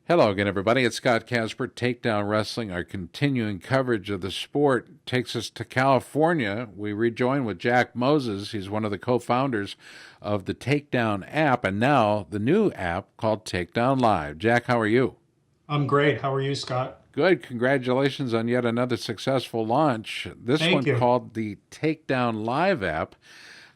Hello again, everybody. It's Scott Casper, Takedown Wrestling. Our continuing coverage of the sport takes us to California. We rejoin with Jack Moses. He's one of the co-founders of the Takedown app and now the new app called Takedown Live. Jack, how are you? I'm great. How are you, Scott? Good. Congratulations on yet another successful launch. This Thank one you. called the Takedown Live app.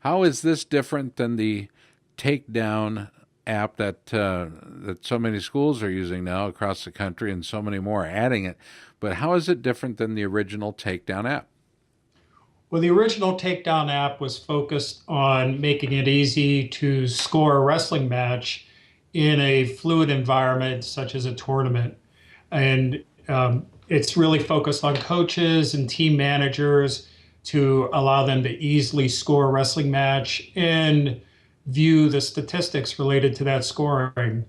How is this different than the Takedown app that so many schools are using now across the country, and so many more are adding it? But how is it different than the original Takedown app? Well, the original Takedown app was focused on making it easy to score a wrestling match in a fluid environment such as a tournament. And it's really focused on coaches and team managers to allow them to easily score a wrestling match and view the statistics related to that scoring.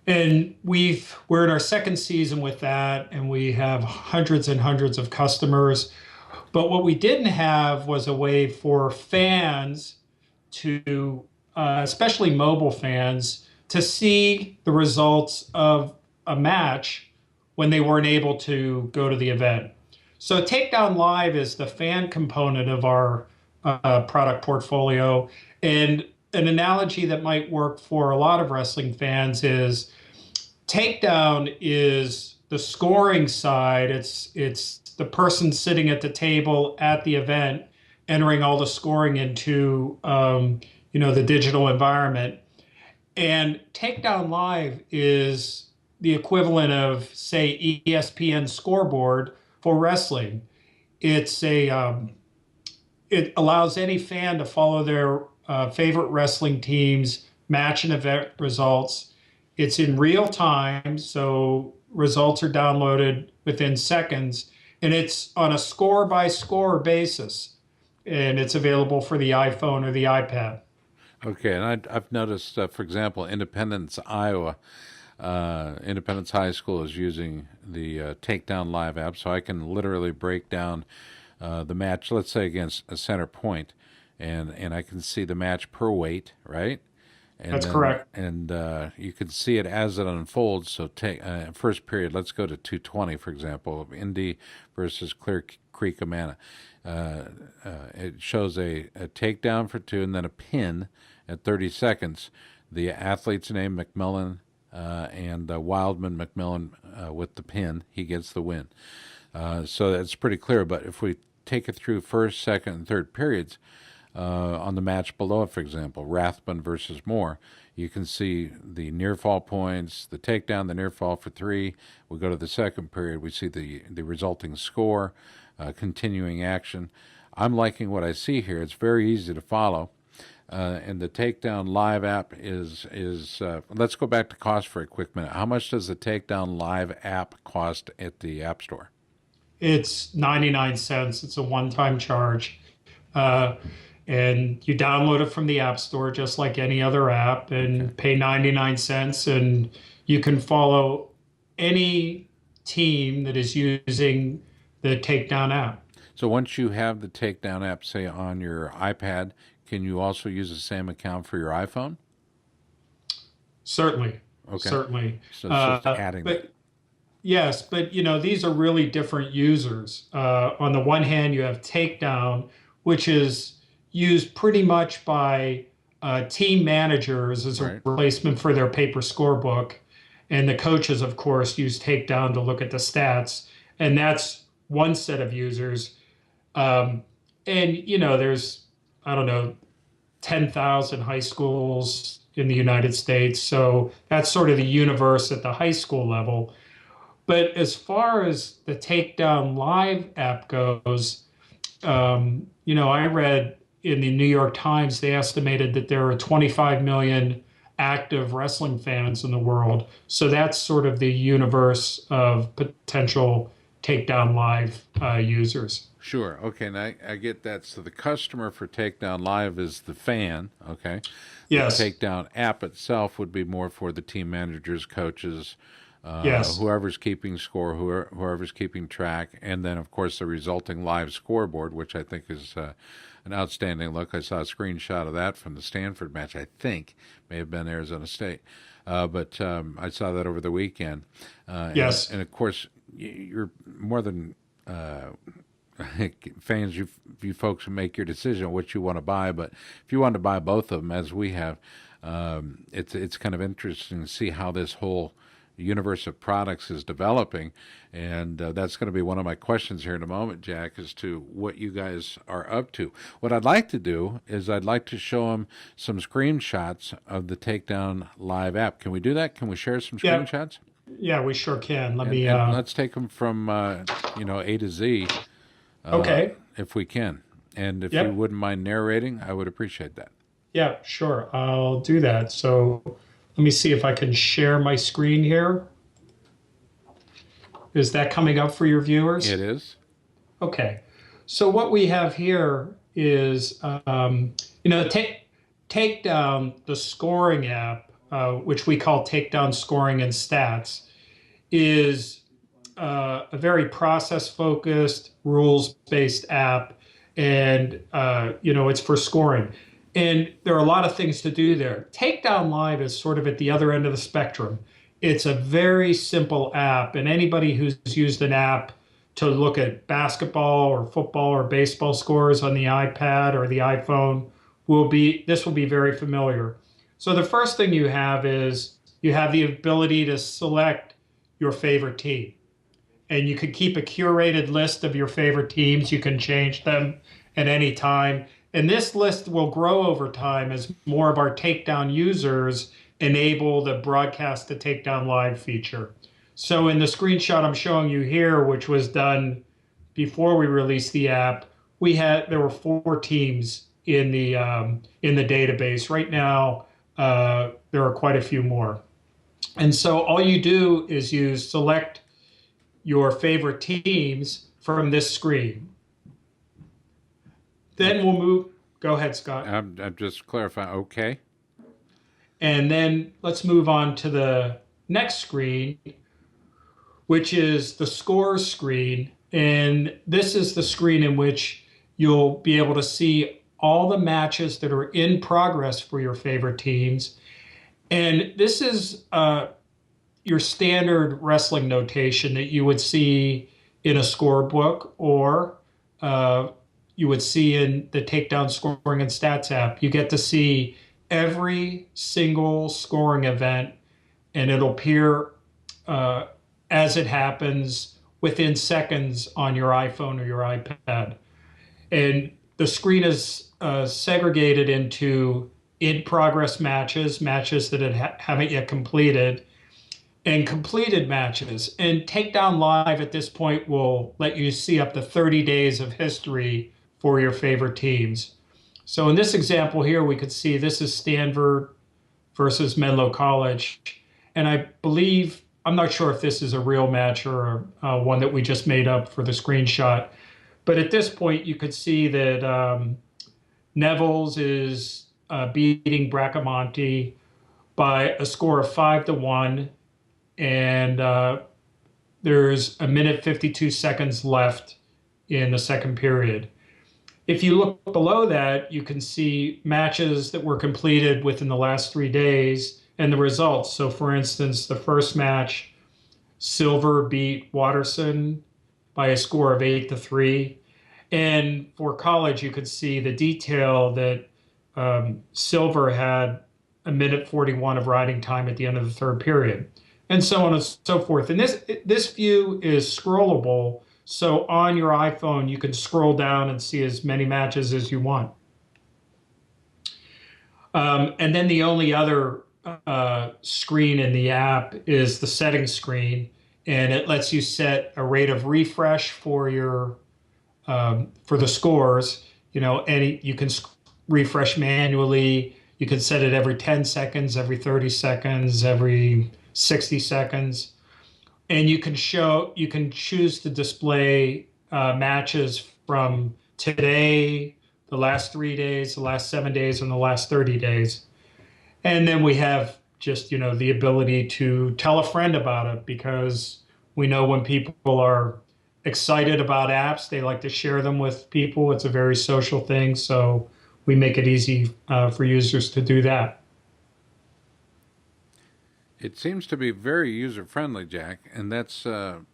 And we're in our second season with that, and we have hundreds and hundreds of customers. But what we didn't have was a way for fans to, especially mobile fans, to see the results of a match when they weren't able to go to the event. So Takedown Live is the fan component of our product portfolio. And an analogy that might work for a lot of wrestling fans is Takedown is the scoring side. It's the person sitting at the table at the event, entering all the scoring into the digital environment. And Takedown Live is the equivalent of, say, ESPN scoreboard for wrestling. It allows any fan to follow their favorite wrestling teams, match and event results. It's in real time, so results are downloaded within seconds, and it's on a score by score basis, and it's available for the iPhone or the iPad. Okay, and I've noticed, for example, Independence, Iowa, Independence High School is using the Takedown Live app, so I can literally break down the match, let's say against a center point, and I can see the match per weight, right? And That's then correct. you can see it as it unfolds. So take first period. Let's go to 220, for example, Indy versus Clear Creek Amana. It shows a takedown for two, and then a pin at 30 seconds. The athlete's name McMillan and Wildman McMillan with the pin. He gets the win. So that's pretty clear. But if we take it through first, second, and third periods, on the match below it, for example, Rathbun versus Moore, you can see the near fall points, the takedown, the near fall for three. We go to the second period, we see the resulting score, continuing action. I'm liking what I see here. It's very easy to follow. And the Takedown Live app is let's go back to cost for a quick minute. How much does the Takedown Live app cost at the App Store? It's 99 cents. It's a one-time charge. Uh, and you download it from the App Store just like any other app Okay. and pay 99 cents. And you can follow any team that is using the Takedown app. So once you have the Takedown app, say on your iPad, can you also use the same account for your iPhone? Certainly, Okay. certainly. So it's just adding that. But yes, but these are really different users. On the one hand, you have Takedown, which is used pretty much by team managers as a Right. replacement for their paper scorebook. And the coaches, of course, use Takedown to look at the stats. And that's one set of users. Um, and, there's, I don't know, 10,000 high schools in the United States. So that's sort of the universe at the high school level. But as far as the Takedown Live app goes, I read in the New York Times, they estimated that there are 25 million active wrestling fans in the world. So that's sort of the universe of potential Takedown Live users. Sure. Okay. And I get that. So the customer for Takedown Live is the fan. Okay. The Yes, Takedown app itself would be more for the team managers, coaches, yes, whoever's keeping score, whoever's keeping track, and then of course the resulting live scoreboard, which I think is an outstanding look. I saw a screenshot of that from the Stanford match. I think may have been Arizona State. but I saw that over the weekend. Yes. And of course, you're more than fans. You folks make your decision what you want to buy. But if you want to buy both of them, as we have, it's kind of interesting to see how this whole universe of products is developing, and that's going to be one of my questions here in a moment, Jack, as to what you guys are up to. What I'd like to do is I'd like to show them some screenshots of the Takedown Live app. Can we do that? Can we share some Yeah. screenshots? Yeah, we sure can. Let And me, and let's take them from A to Z, okay. if we can. And if you Yep. wouldn't mind narrating, I would appreciate that. Yeah, sure. I'll do that. So let me see if I can share my screen here. Is that coming up for your viewers? It is. Okay. So what we have here is, Takedown, the scoring app, which we call Takedown Scoring and Stats, is a very process-focused, rules-based app, and it's for scoring. And there are a lot of things to do there. Takedown Live is sort of at the other end of the spectrum. It's a very simple app, and anybody who's used an app to look at basketball or football or baseball scores on the iPad or the iPhone this will be very familiar. So the first thing you have is you have the ability to select your favorite team. And you could keep a curated list of your favorite teams. You can change them at any time. And this list will grow over time as more of our Takedown users enable the broadcast to Takedown Live feature. So in the screenshot I'm showing you here, which was done before we released the app, there were 4 teams in the database. Right now, there are quite a few more. And so all you do is you select your favorite teams from this screen. Then we'll move. Go ahead, Scott. I'm just clarifying. Okay. And then let's move on to the next screen, which is the scores screen. And this is the screen in which you'll be able to see all the matches that are in progress for your favorite teams. And this is your standard wrestling notation that you would see in a scorebook, or you would see in the Takedown Scoring and Stats app. You get to see every single scoring event, and it'll appear as it happens within seconds on your iPhone or your iPad. And the screen is segregated into in-progress matches, matches that haven't yet completed, and completed matches. And Takedown Live at this point will let you see up to 30 days of history for your favorite teams. So in this example here, we could see this is Stanford versus Menlo College. And I believe, I'm not sure if this is a real match or one that we just made up for the screenshot. But at this point, you could see that Neville's is beating Bracamonte by a score of 5-1. And there's 1 minute 52 seconds left in the second period. If you look below that, you can see matches that were completed within the last 3 days and the results. So for instance, the first match, Silver beat Watterson by a score of 8-3. And for college, you could see the detail that Silver had 1 minute 41 of riding time at the end of the third period, and so on and so forth. And this view is scrollable. So on your iPhone, you can scroll down and see as many matches as you want. And then the only other screen in the app is the settings screen, and it lets you set a rate of refresh for your for the scores. And you can refresh manually. You can set it every 10 seconds, every 30 seconds, every 60 seconds. And you can choose to display matches from today, the last 3 days, the last 7 days, and the last 30 days. And then we have just, the ability to tell a friend about it, because we know when people are excited about apps, they like to share them with people. It's a very social thing. So we make it easy for users to do that. It seems to be very user friendly, Jack, and that's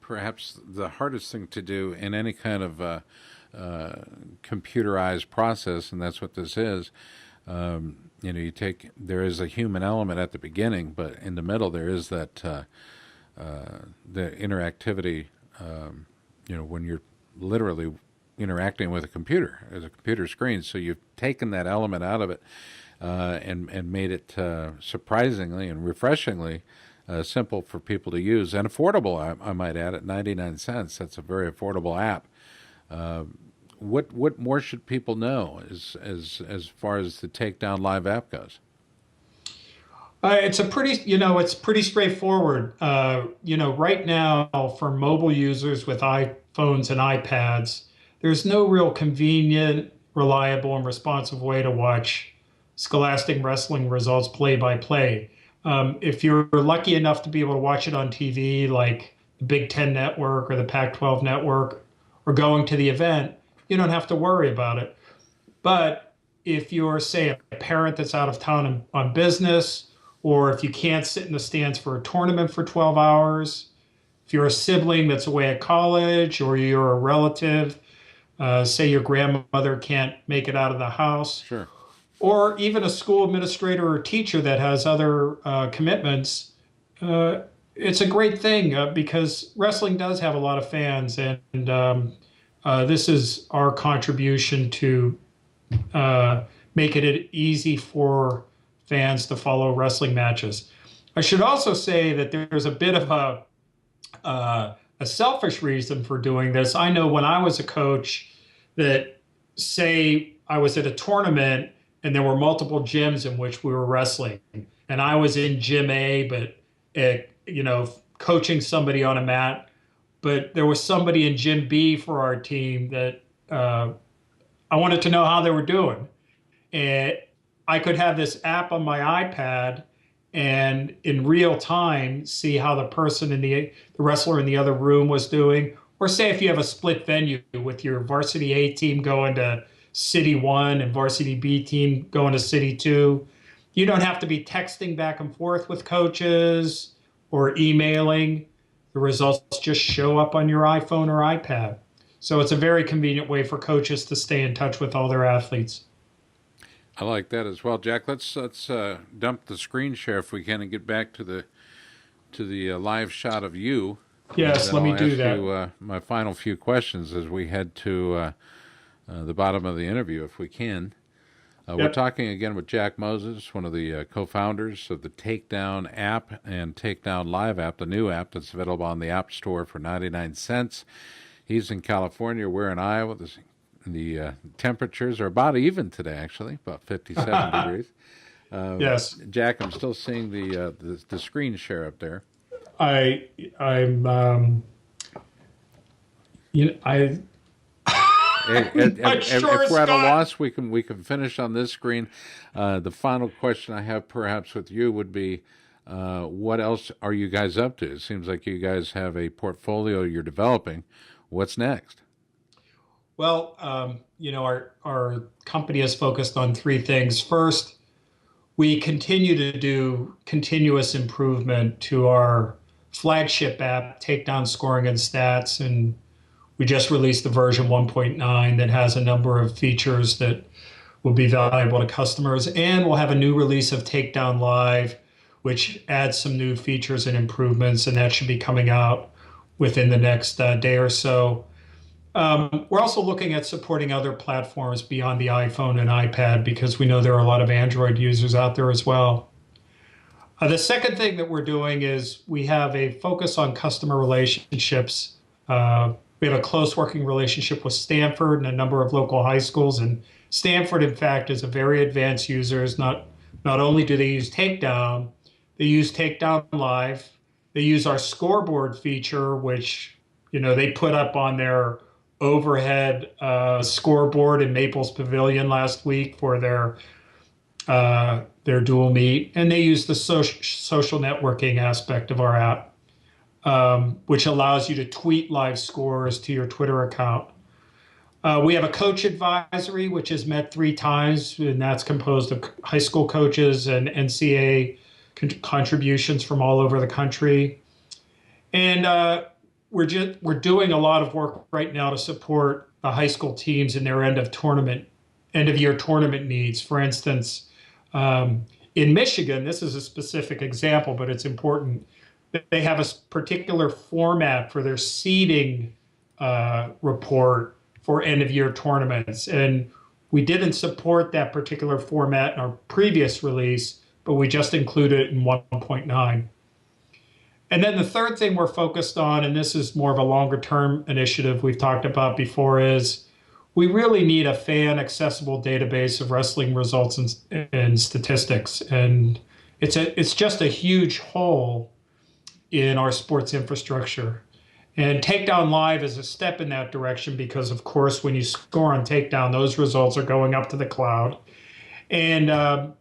perhaps the hardest thing to do in any kind of computerized process, and that's what this is. You take there is a human element at the beginning, but in the middle there is that the interactivity. When you're literally interacting with a computer as a computer screen, so you've taken that element out of it and made it surprisingly and refreshingly simple for people to use and affordable. I might add, at 99 cents. That's a very affordable app. What more should people know as far as the Takedown Live app goes? It's pretty straightforward. Right now for mobile users with iPhones and iPads, there's no real convenient, reliable, and responsive way to watch Scholastic wrestling results play by play. If you're lucky enough to be able to watch it on TV, like the Big Ten Network or the Pac-12 Network, or going to the event, you don't have to worry about it. But if you're, say, a parent that's out of town on business, or if you can't sit in the stands for a tournament for 12 hours, if you're a sibling that's away at college, or you're a relative, say your grandmother can't make it out of the house, Sure. or even a school administrator or teacher that has other commitments, it's a great thing because wrestling does have a lot of fans, and this is our contribution to making it easy for fans to follow wrestling matches. I should also say that there's a bit of a selfish reason for doing this. I know when I was a coach that, say, I was at a tournament and there were multiple gyms in which we were wrestling, and I was in gym A, but coaching somebody on a mat, but there was somebody in gym B for our team that I wanted to know how they were doing. And I could have this app on my iPad and in real time see how the person the wrestler in the other room was doing. Or say if you have a split venue with your varsity A team going to City 1 and varsity B team going to City 2, you don't have to be texting back and forth with coaches or emailing. The results just show up on your iPhone or iPad. So it's a very convenient way for coaches to stay in touch with all their athletes. I like that as well, Jack. Let's dump the screen share if we can and get back to the live shot of you. Yes, let me do that. You, my final few questions as we head to the bottom of the interview, if we can. We're talking again with Jack Moses, one of the co-founders of the Takedown App and Takedown Live app, the new app that's available on the App Store for 99 cents. He's in California. We're in Iowa. The temperatures are about even today, actually, about 57 degrees. Yes, Jack, I'm still seeing the screen share up there. I'm If we're at a loss, we can finish on this screen. The final question I have, perhaps with you, would be, what else are you guys up to? It seems like you guys have a portfolio you're developing. What's next? Well, our company is focused on three things. First, we continue to do continuous improvement to our flagship app, Takedown Scoring and Stats, and we just released the version 1.9 that has a number of features that will be valuable to customers. And we'll have a new release of Takedown Live, which adds some new features and improvements, and that should be coming out within the next day or so. We're also looking at supporting other platforms beyond the iPhone and iPad because we know there are a lot of Android users out there as well. The second thing that we're doing is we have a focus on customer relationships. We have a close working relationship with Stanford and a number of local high schools. And Stanford, in fact, is a very advanced user. Not only do they use Takedown, they use Takedown Live. They use our scoreboard feature, which they put up on their overhead scoreboard in Maples Pavilion last week for their dual meet. And they use the social networking aspect of our app, which allows you to tweet live scores to your Twitter account. We have a coach advisory, which has met 3 times, and that's composed of high school coaches and NCAA contributions from all over the country. And we're doing a lot of work right now to support the high school teams in their end of year tournament needs. For instance, in Michigan, this is a specific example, but it's important. They have a particular format for their seeding report for end of year tournaments. And we didn't support that particular format in our previous release, but we just included it in 1.9. And then the third thing we're focused on, and this is more of a longer term initiative we've talked about before, is we really need a fan accessible database of wrestling results and statistics. And it's just a huge hole in our sports infrastructure. And Takedown Live is a step in that direction because, of course, when you score on Takedown, those results are going up to the cloud. And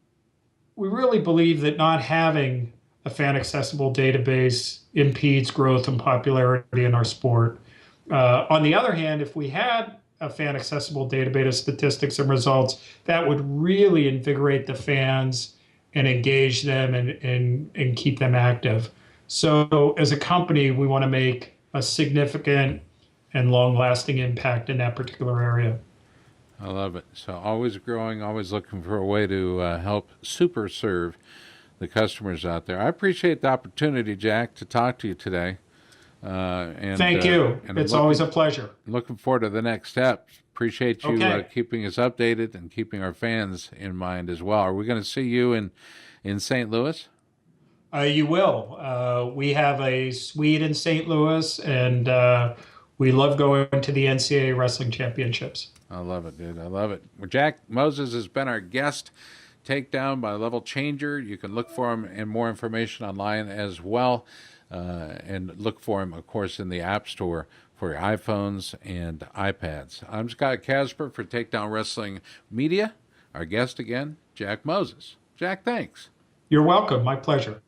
we really believe that not having a fan accessible database impedes growth and popularity in our sport. On the other hand, if we had a fan accessible database of statistics and results, that would really invigorate the fans and engage them and keep them active. So as a company, we want to make a significant and long lasting impact in that particular area. I love it. So always growing, always looking for a way to help super serve the customers out there. I appreciate the opportunity, Jack, to talk to you today. Thank you. And it's always a pleasure. Looking forward to the next step. Appreciate you keeping us updated and keeping our fans in mind as well. Are we going to see you in St. Louis? You will. We have a suite in St. Louis, and we love going to the NCAA Wrestling Championships. I love it, dude. I love it. Well, Jack Moses has been our guest. Takedown by Level Changer. You can look for him and more information online as well. And look for him, of course, in the App Store for your iPhones and iPads. I'm Scott Casper for Takedown Wrestling Media. Our guest again, Jack Moses. Jack, thanks. You're welcome. My pleasure.